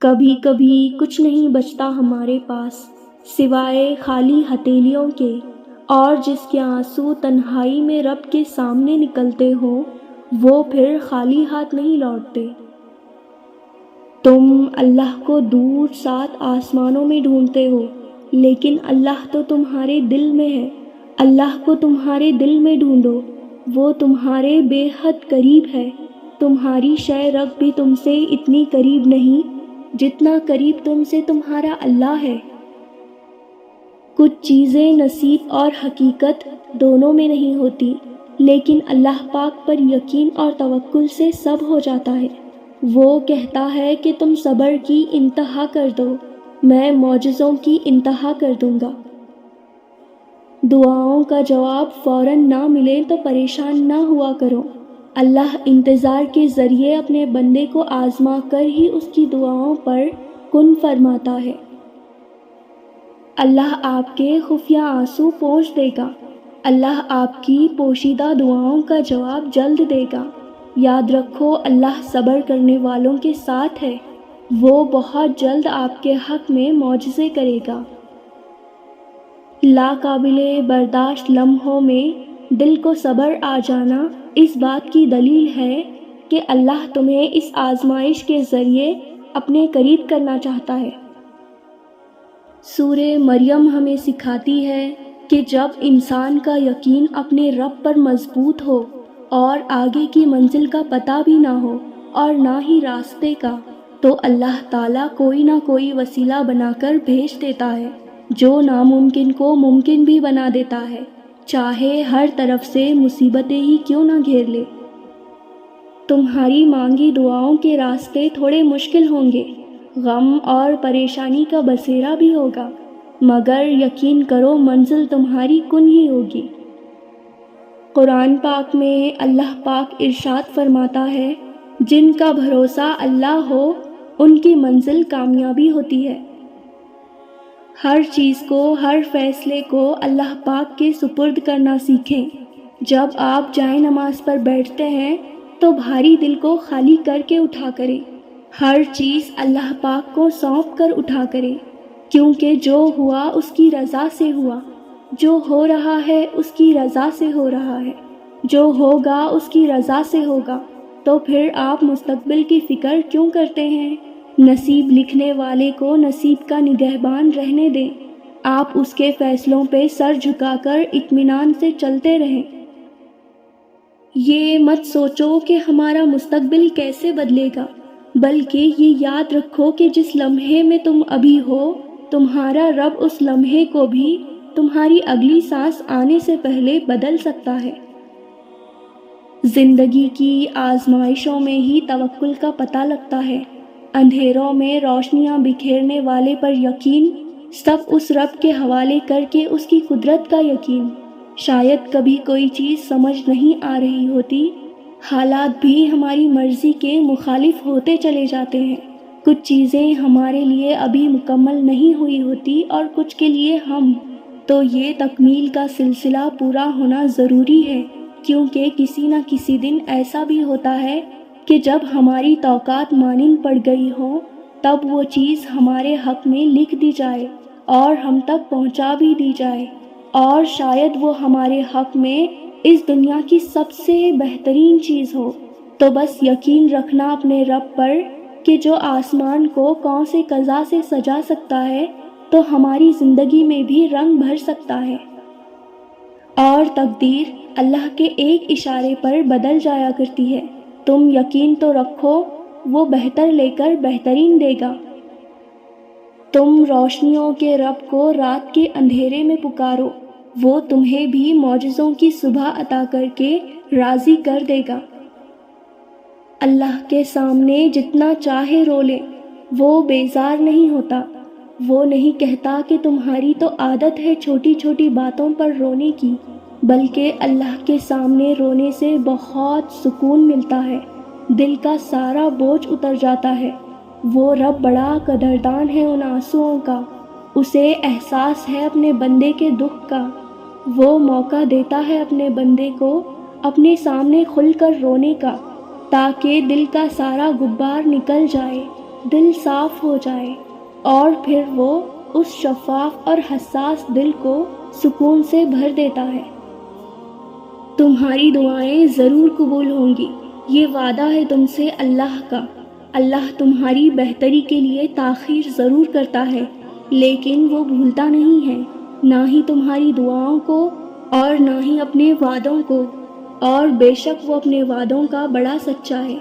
کبھی کبھی کچھ نہیں بچتا ہمارے پاس سوائے خالی ہتھیلیوں کے، اور جس کے آنسو تنہائی میں رب کے سامنے نکلتے ہوں وہ پھر خالی ہاتھ نہیں لوٹتے۔ تم اللہ کو دور 7 آسمانوں میں ڈھونڈتے ہو، لیکن اللہ تو تمہارے دل میں ہے۔ اللہ کو تمہارے دل میں ڈھونڈو، وہ تمہارے بے حد قریب ہے۔ تمہاری شے رب بھی تم سے اتنی قریب نہیں جتنا قریب تم سے تمہارا اللہ ہے۔ کچھ چیزیں نصیب اور حقیقت دونوں میں نہیں ہوتی، لیکن اللہ پاک پر یقین اور توکل سے سب ہو جاتا ہے۔ وہ کہتا ہے کہ تم صبر کی انتہا کر دو، میں معجزوں کی انتہا کر دوں گا۔ دعاؤں کا جواب فوراً نہ ملے تو پریشان نہ ہوا کرو۔ اللہ انتظار کے ذریعے اپنے بندے کو آزما کر ہی اس کی دعاؤں پر کن فرماتا ہے۔ اللہ آپ کے خفیہ آنسو پوچھ دے گا۔ اللہ آپ کی پوشیدہ دعاؤں کا جواب جلد دے گا۔ یاد رکھو، اللہ صبر کرنے والوں کے ساتھ ہے۔ وہ بہت جلد آپ کے حق میں معجزے کرے گا۔ لاقابل برداشت لمحوں میں دل کو صبر آ جانا اس بات کی دلیل ہے کہ اللہ تمہیں اس آزمائش کے ذریعے اپنے قریب کرنا چاہتا ہے۔ سورہ مریم ہمیں سکھاتی ہے کہ جب انسان کا یقین اپنے رب پر مضبوط ہو اور آگے کی منزل کا پتہ بھی نہ ہو اور نہ ہی راستے کا، تو اللہ تعالیٰ کوئی نہ کوئی وسیلہ بنا کر بھیج دیتا ہے جو ناممکن کو ممکن بھی بنا دیتا ہے، چاہے ہر طرف سے مصیبتیں ہی کیوں نہ گھیر لے۔ تمہاری مانگی دعاؤں کے راستے تھوڑے مشکل ہوں گے، غم اور پریشانی کا بسیرا بھی ہوگا، مگر یقین کرو منزل تمہاری کن ہی ہوگی۔ قرآن پاک میں اللہ پاک ارشاد فرماتا ہے، جن کا بھروسہ اللہ ہو ان کی منزل کامیابی ہوتی ہے۔ ہر چیز کو، ہر فیصلے کو اللہ پاک کے سپرد کرنا سیکھیں۔ جب آپ جائے نماز پر بیٹھتے ہیں تو بھاری دل کو خالی کر کے اٹھا کریں۔ ہر چیز اللہ پاک کو سونپ کر اٹھا کریں، کیونکہ جو ہوا اس کی رضا سے ہوا، جو ہو رہا ہے اس کی رضا سے ہو رہا ہے، جو ہوگا اس کی رضا سے ہوگا۔ تو پھر آپ مستقبل کی فکر کیوں کرتے ہیں؟ نصیب لکھنے والے کو نصیب کا نگہبان رہنے دیں۔ آپ اس کے فیصلوں پہ سر جھکا کر اطمینان سے چلتے رہیں۔ یہ مت سوچو کہ ہمارا مستقبل کیسے بدلے گا، بلکہ یہ یاد رکھو کہ جس لمحے میں تم ابھی ہو، تمہارا رب اس لمحے کو بھی تمہاری اگلی سانس آنے سے پہلے بدل سکتا ہے۔ زندگی کی آزمائشوں میں ہی توکل کا پتہ لگتا ہے۔ اندھیروں میں روشنیاں بکھیرنے والے پر یقین، سب اس رب کے حوالے کر کے اس کی قدرت کا یقین۔ شاید کبھی کوئی چیز سمجھ نہیں آ رہی ہوتی، حالات بھی ہماری مرضی کے مخالف ہوتے چلے جاتے ہیں۔ کچھ چیزیں ہمارے لیے ابھی مکمل نہیں ہوئی ہوتی اور کچھ کے لیے ہم، تو یہ تکمیل کا سلسلہ پورا ہونا ضروری ہے، کیونکہ کسی نہ کسی دن ایسا بھی ہوتا ہے کہ جب ہماری توقعات مانند پڑ گئی ہوں، تب وہ چیز ہمارے حق میں لکھ دی جائے اور ہم تک پہنچا بھی دی جائے، اور شاید وہ ہمارے حق میں اس دنیا کی سب سے بہترین چیز ہو۔ تو بس یقین رکھنا اپنے رب پر کہ جو آسمان کو کون سے قضا سے سجا سکتا ہے تو ہماری زندگی میں بھی رنگ بھر سکتا ہے، اور تقدیر اللہ کے ایک اشارے پر بدل جایا کرتی ہے۔ تم یقین تو رکھو، وہ بہتر لے کر بہترین دے گا۔ تم روشنیوں کے رب کو رات کے اندھیرے میں پکارو، وہ تمہیں بھی معجزوں کی صبح عطا کر کے راضی کر دے گا۔ اللہ کے سامنے جتنا چاہے رو لے، وہ بیزار نہیں ہوتا۔ وہ نہیں کہتا کہ تمہاری تو عادت ہے چھوٹی چھوٹی باتوں پر رونے کی، بلکہ اللہ کے سامنے رونے سے بہت سکون ملتا ہے، دل کا سارا بوجھ اتر جاتا ہے۔ وہ رب بڑا قدردان ہے ان آنسوؤں کا، اسے احساس ہے اپنے بندے کے دکھ کا۔ وہ موقع دیتا ہے اپنے بندے کو اپنے سامنے کھل کر رونے کا، تاکہ دل کا سارا غبار نکل جائے دل صاف ہو جائے اور پھر وہ اس شفاف اور حساس دل کو سکون سے بھر دیتا ہے۔ تمہاری دعائیں ضرور قبول ہوں گی، یہ وعدہ ہے تم سے اللہ کا۔ اللہ تمہاری بہتری کے لیے تاخیر ضرور کرتا ہے، لیکن وہ بھولتا نہیں ہے، نہ ہی تمہاری دعاؤں کو اور نہ ہی اپنے وعدوں کو، اور بے شک وہ اپنے وعدوں کا بڑا سچا ہے۔